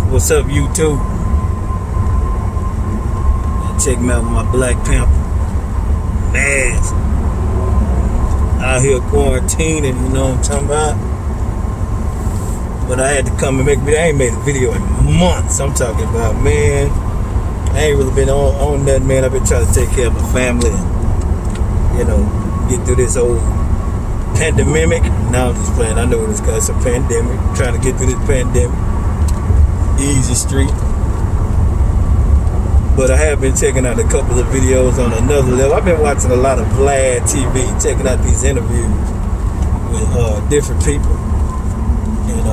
What's up, YouTube? Check me out with my Black Panther mask. Out here quarantining, you know what I'm talking about? But I had to come and make a video. I ain't made a video in months. I'm talking about, man, I ain't really been on that, man. I've been trying to take care of my family and, you know, get through this old pandemic. Now I'm just playing. I know it's because it's a pandemic. Trying to get through this pandemic. Easy street. But I have been checking out a couple of videos on another level. I've been watching a lot of Vlad TV, checking out these interviews with different people. And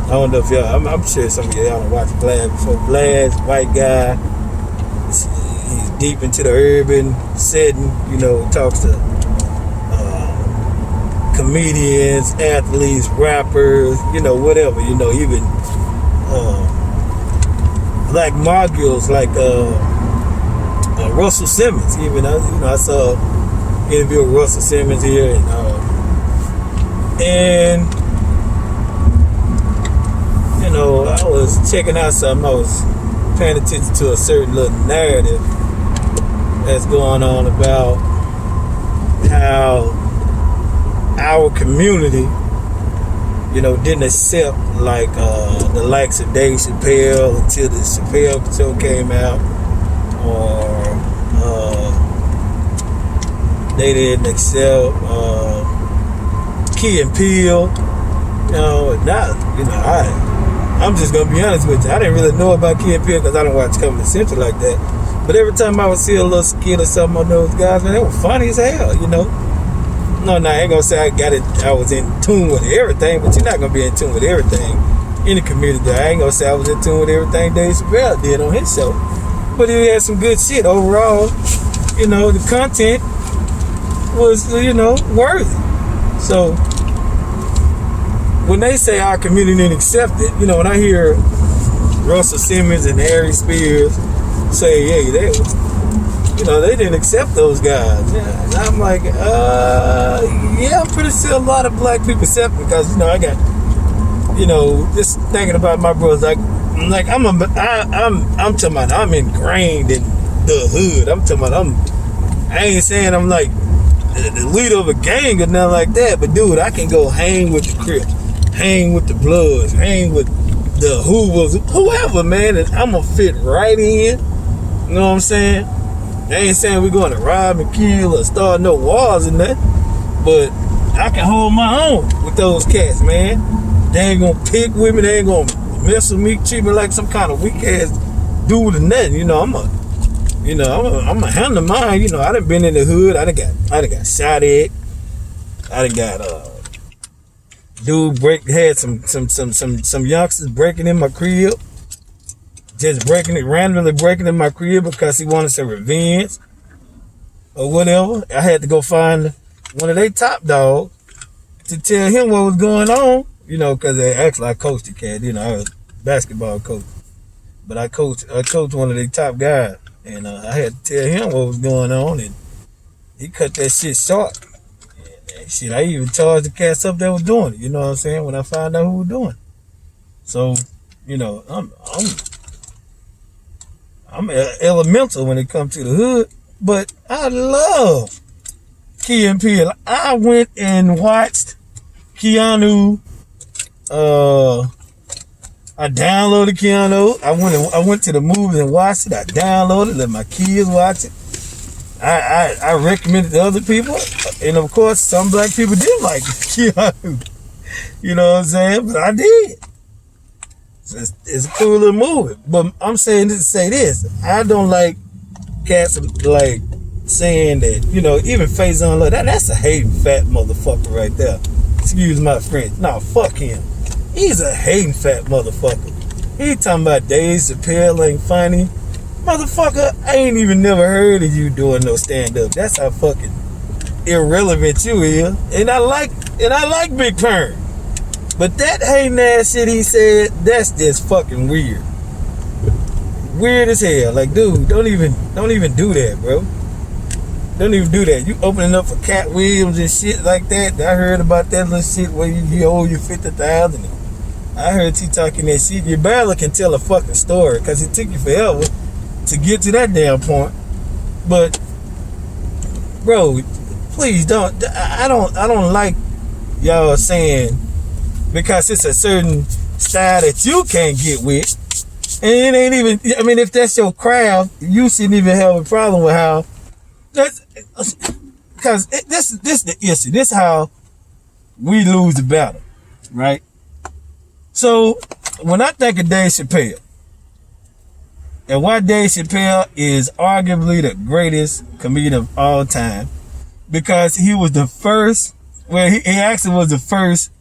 I don't know if y'all, I'm sure some of y'all watched Vlad before. Vlad's white guy. He's deep into the urban setting, you know, talks to comedians, athletes, rappers, you know, whatever, you know, even black moguls like Russell Simmons. Even I saw an interview with Russell Simmons here, and you know, I was checking out something. I was paying attention to a certain little narrative that's going on about how our community, you know, didn't accept like the likes of Dave Chappelle until the Chappelle show came out, or they didn't accept Key and Peele. You know, not, you know, I'm just gonna be honest with you. I didn't really know about Key and Peele because I don't watch Comedy Central like that. But every time I would see a little skit or something on those guys, man, they were funny as hell, you know. No, I ain't gonna say I was in tune with everything, but you're not gonna be in tune with everything in the community. I ain't gonna say I was in tune with everything Dave Chappelle did on his show, but he had some good shit overall. You know, the content was, you know, worthy. So when they say our community didn't accept it, you know, when I hear Russell Simmons and Harry Spears say, hey, they didn't accept those guys. Yeah. And I'm like, yeah, I'm pretty sure a lot of black people accept it because, you know, I got, you know, just thinking about my brothers, I'm talking about I'm ingrained in the hood. I'm talking about I ain't saying I'm like the leader of a gang or nothing like that, but dude, I can go hang with the Crips, hang with the Bloods, hang with the Hoovers, whoever, man, and I'm gonna fit right in. You know what I'm saying? I ain't saying we're going to rob and kill or start no wars and that, but I can hold my own with those cats, man. They ain't gonna pick with me. They ain't gonna mess with me, treat me like some kind of weak ass dude or nothing. You know, I'm a handle mine. You know, I done been in the hood. I done got shot at. I done got dude had some youngsters breaking in my crib. Just randomly breaking in my crib because he wanted some revenge or whatever. I had to go find one of their top dogs to tell him what was going on, you know, because actually I coached the cat, you know, I was a basketball coach, but I coached one of their top guys, and I had to tell him what was going on, and he cut that shit short. And shit, I even charged the cats up that was doing it, you know what I'm saying, when I found out who was doing it. So, you know, I'm elemental when it comes to the hood, but I love Key and Peele. I went and watched Keanu. I downloaded Keanu. I went to the movies and watched it. I downloaded it, let my kids watch it. I recommended it to other people, and of course, some black people did like Keanu. You know what I'm saying? But I did. It's a cool little movie, but I'm saying this to say this. I don't like cats like saying that, you know, even Faison Love, that's a hating fat motherfucker right there. Excuse my French. No, fuck him. He's a hating fat motherfucker. He talking about Dave Chappelle ain't funny. Motherfucker, I ain't even never heard of you doing no stand-up. That's how fucking irrelevant you is. And I like Big Pern. But that hating ass shit he said, that's just fucking weird. Weird as hell. Like, dude, don't even do that, bro. Don't even do that. You opening up for Cat Williams and shit like that. I heard about that little shit where you owe you $50,000. I heard you talking that shit. You barely can tell a fucking story because it took you forever to get to that damn point. But, bro, please don't. I don't like y'all saying because it's a certain style that you can't get with. And it ain't even, I mean, if that's your craft, you shouldn't even have a problem with how that's, because this the issue. This is how we lose the battle, right? So when I think of Dave Chappelle, and why Dave Chappelle is arguably the greatest comedian of all time, because he was the first, well, he actually was the first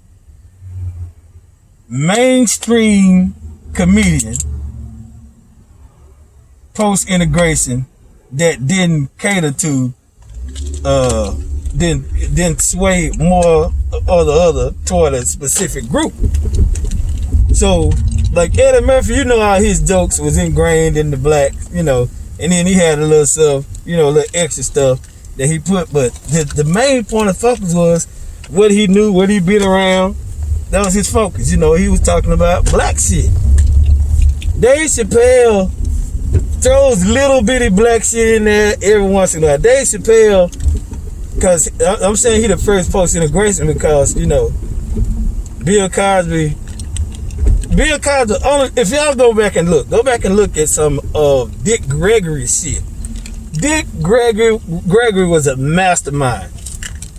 mainstream comedian post-integration that didn't cater to didn't sway more or the other toward a specific group. So like Eddie Murphy, you know how his jokes was ingrained in the black, you know, and then he had a little stuff, you know, a little extra stuff that he put, but the main point of focus was what he knew, what he been around. That was his focus, you know. He was talking about black shit. Dave Chappelle throws little bitty black shit in there every once in a while. Dave Chappelle, because I'm saying he the first post-integration because, you know, Bill Cosby, only, if y'all go back and look at some of Dick Gregory's shit. Dick Gregory was a mastermind.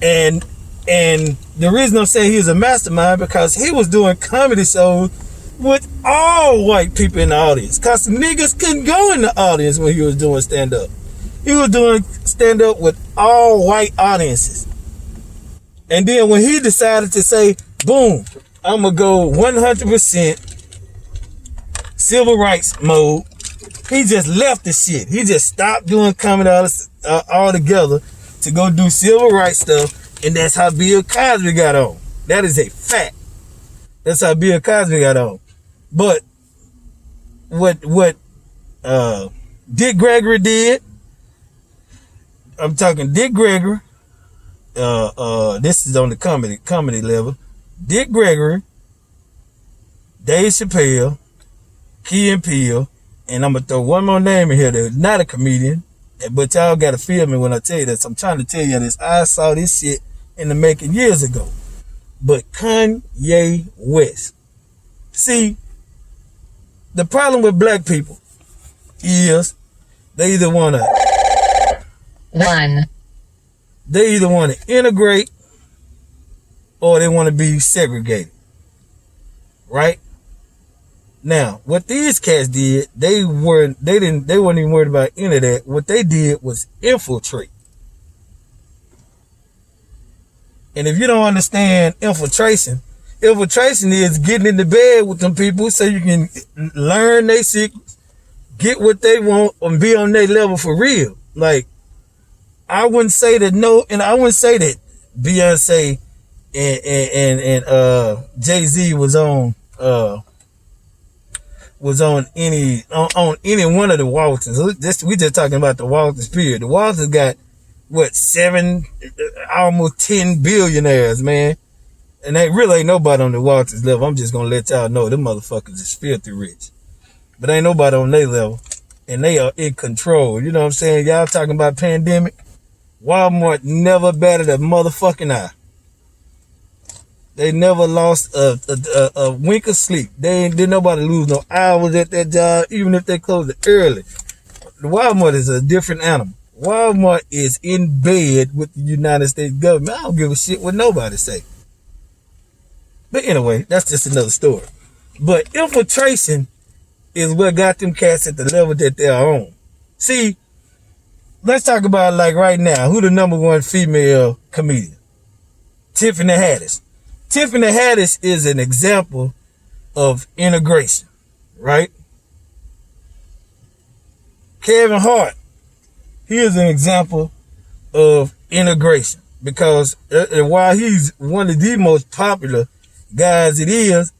And the reason I'm saying he was a mastermind because he was doing comedy shows with all white people in the audience. Cause niggas couldn't go in the audience when he was doing stand-up. He was doing stand-up with all white audiences. And then when he decided to say, boom, I'm gonna go 100% civil rights mode, he just left the shit. He just stopped doing comedy altogether to go do civil rights stuff. And that's how Bill Cosby got on. That is a fact. That's how Bill Cosby got on. But what Dick Gregory did, I'm talking Dick Gregory, this is on the comedy level. Dick Gregory, Dave Chappelle, Key and Peele, and I'm gonna throw one more name in here that's not a comedian, but y'all gotta feel me when I tell you this. I'm trying to tell you this. I saw this shit in the making years ago. But Kanye West. See, the problem with black people is they either want to integrate or they want to be segregated. Right? Now, what these cats did, they weren't even worried about any of that. What they did was infiltrate. And if you don't understand infiltration is getting into bed with them people so you can learn their secrets, get what they want, and be on their level for real. Like, I wouldn't say that Beyonce and Jay Z was on any one of the Waltons. We just talking about the Waltons period. The Waltons got what, 7, almost 10 billionaires, man. And they really ain't nobody on the Waltons level. I'm just gonna let y'all know them motherfuckers is filthy rich. But ain't nobody on their level. And they are in control. You know what I'm saying? Y'all talking about pandemic. Walmart never batted a motherfucking eye. They never lost a wink of sleep. Did nobody lose no hours at that job, even if they closed it early. The Walmart is a different animal. Walmart is in bed with the United States government. I don't give a shit what nobody say. But anyway, that's just another story. But infiltration is what got them cats at the level that they're on. See, let's talk about, like, right now, who the number one female comedian? Tiffany Haddish. Tiffany Haddish is an example of integration, right? Kevin Hart, he is an example of integration because while he's one of the most popular guys it is,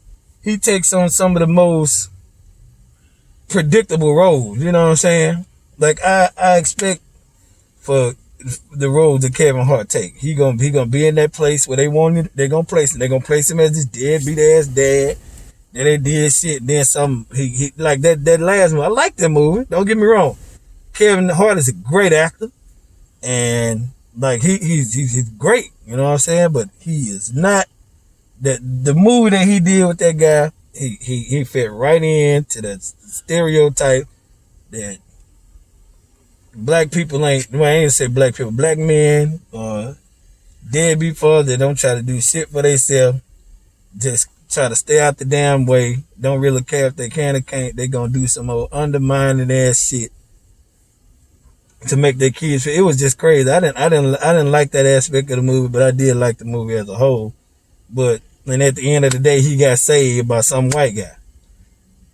he takes on some of the most predictable roles. You know what I'm saying? Like I expect for the roles that Kevin Hart take. He gonna be in that place where they want it. They're gonna place him. They're gonna place him as this deadbeat ass dad. Then they did shit. Then some. He like that last one. I like that movie. Don't get me wrong. Kevin Hart is a great actor, and like he's great. You know what I'm saying? But he is not that the movie that he did with that guy. He fit right into that stereotype that black people ain't. Well, I ain't say black people. Black men or deadbeat fathers that don't try to do shit for themselves. Just try to stay out the damn way. Don't really care if they can or can't. They gonna do some old undermining ass shit to make their kids feel. It was just crazy. I didn't like that aspect of the movie, but I did like the movie as a whole. But and at the end of the day, he got saved by some white guy.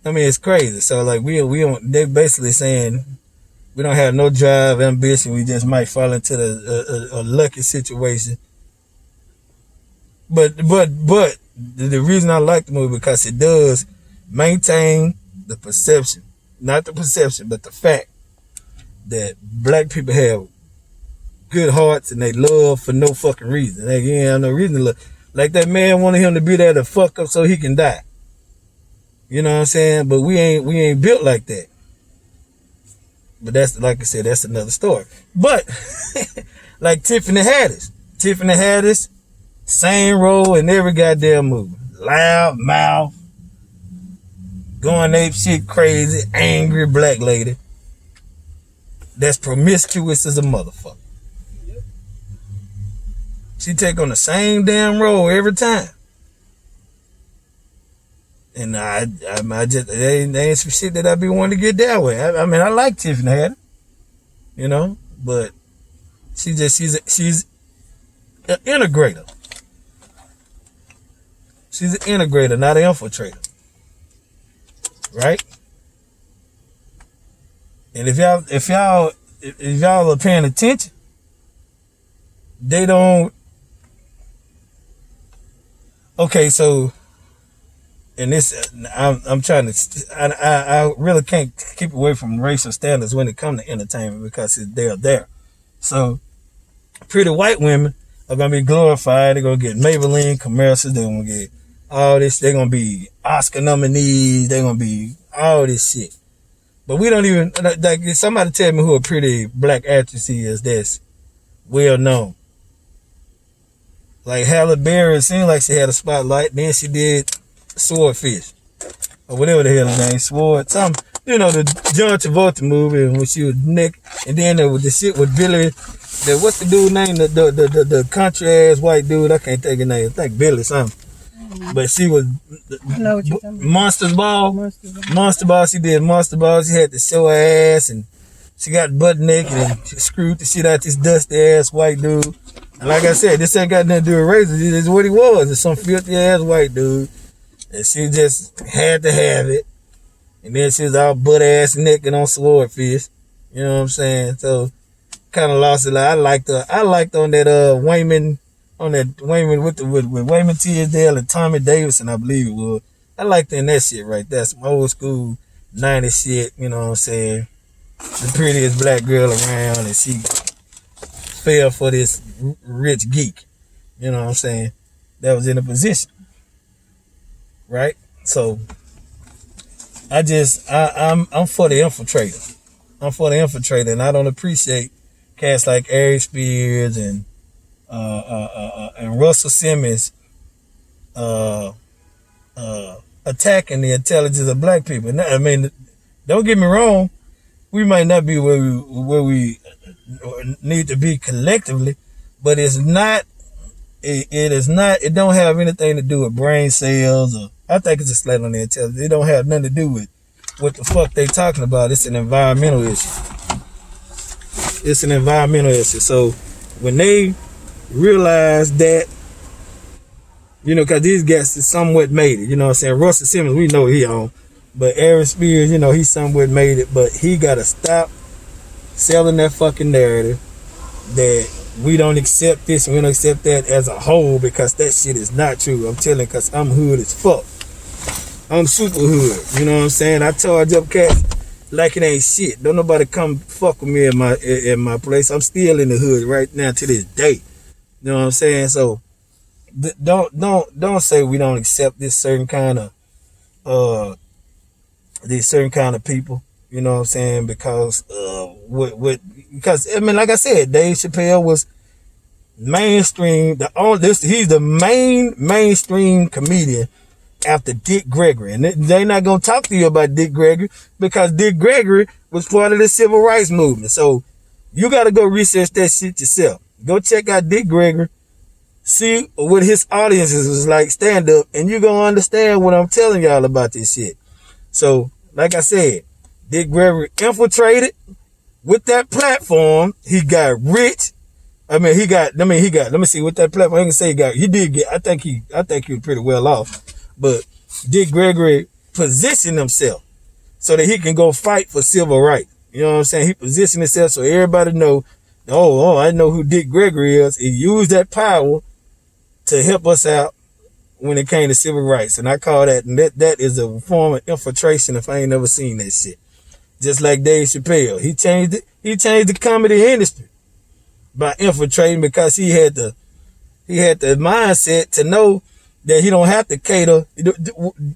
I mean, it's crazy. So like we don't. They basically saying we don't have no drive, ambition. We just might fall into a lucky situation. But the reason I like the movie because it does maintain the perception, not the perception, but the fact that black people have good hearts and they love for no fucking reason. They ain't have no reason to love. Like that man wanted him to be there to fuck up so he can die. You know what I'm saying? But we ain't built like that. But that's, like I said, that's another story. But like Tiffany Haddish, same role in every goddamn movie. Loud mouth, going ape shit crazy, angry black lady. That's promiscuous as a motherfucker. She take on the same damn role every time. And I just, there ain't some shit that I be wanting to get that way. I mean, I like Tiffany Haddish, you know, but she's an integrator. She's an integrator, not an infiltrator. Right? And if y'all are paying attention, they don't. Okay, so, and this, I'm trying to, I really can't keep away from racial standards when it comes to entertainment because they're there. So, pretty white women are gonna be glorified. They're gonna get Maybelline commercials. They're gonna get all this. They're gonna be Oscar nominees. They're gonna be all this shit. But we don't even, like, somebody tell me who a pretty black actress is that's well known. Like Halle Berry, it seemed like she had a spotlight. Then she did Swordfish, or whatever the hell her name, Sword, something. You know, the John Travolta movie when she was Nick, and then there was the shit with Billy. What's the dude name? The country ass white dude. I can't think his name. I think Billy something. But she was Monsters Ball. Monster Ball. She did Monster Ball. She had to show her ass, and she got butt naked and she screwed the shit out this dusty ass white dude. And like I said, this ain't got nothing to do with racism. This is what he was. It's some filthy ass white dude. And she just had to have it. And then she was all butt ass naked on Swordfish. You know what I'm saying? So kind of lost it. Like, I liked on that Wayman with Wayman Tisdale and Tommy Davidson, I believe it was. I liked in that shit right there. Some old school 90s shit, you know what I'm saying? The prettiest black girl around, and she fell for this rich geek. You know what I'm saying? That was in a position. Right? So I'm for the infiltrator. I'm for the infiltrator, and I don't appreciate cats like Ari Spears and Russell Simmons attacking the intelligence of black people. Now, I mean, don't get me wrong, we might not be where we need to be collectively, but it don't have anything to do with brain cells, or I think it's a slight on the intelligence. It don't have nothing to do with what the fuck they talking about. It's an environmental issue. It's an environmental issue. So when they realize that, you know, because these guys is somewhat made it, you know what I'm saying? Russell Simmons, we know he on, but Aaron Spears, you know, he somewhat made it, but he got to stop selling that fucking narrative that we don't accept this and we don't accept that as a whole, because that shit is not true. I'm telling you, because I'm hood as fuck. I'm super hood, you know what I'm saying? I charge up cats like it ain't shit. Don't nobody come fuck with me in my place. I'm still in the hood right now to this day. You know what I'm saying? So don't say we don't accept this certain kind of uh these certain kind of people, you know what I'm saying? Because because I mean, like I said, Dave Chappelle was mainstream. He's the mainstream comedian after Dick Gregory, and they not gonna talk to you about Dick Gregory because Dick Gregory was part of the civil rights movement. So you got to go research that shit yourself. Go check out Dick Gregory, see what his audiences was like stand up, and you gonna understand what I'm telling y'all about this shit. So, like I said, Dick Gregory infiltrated with that platform. He got rich. Let me see what that platform. I can say he did get. I think he was pretty well off. But Dick Gregory positioned himself so that he can go fight for civil rights. You know what I'm saying? He positioned himself so everybody know. Oh, I know who Dick Gregory is. He used that power to help us out when it came to civil rights. And I call that is a form of infiltration if I ain't never seen that shit. Just like Dave Chappelle. He changed the comedy industry by infiltrating because he had the mindset to know that he don't have to cater.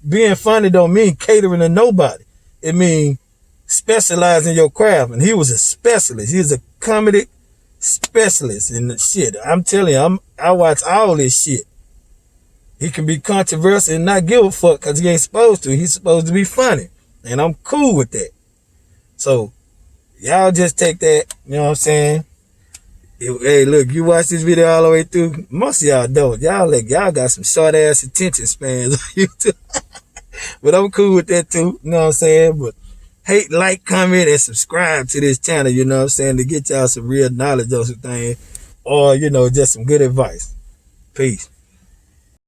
Being funny don't mean catering to nobody. It means specializing your craft. And he was a specialist. He was a comedy specialist in shit. I'm telling you, I watch all this shit. He can be controversial and not give a fuck because he ain't supposed to. He's supposed to be funny. And I'm cool with that. So, y'all just take that, you know what I'm saying? Hey, look, you watch this video all the way through. Most of y'all don't. Y'all got some short ass attention spans on YouTube. But I'm cool with that too, you know what I'm saying? But hate, like, comment, and subscribe to this channel, you know what I'm saying? To get y'all some real knowledge on some things. Or, just some good advice. Peace.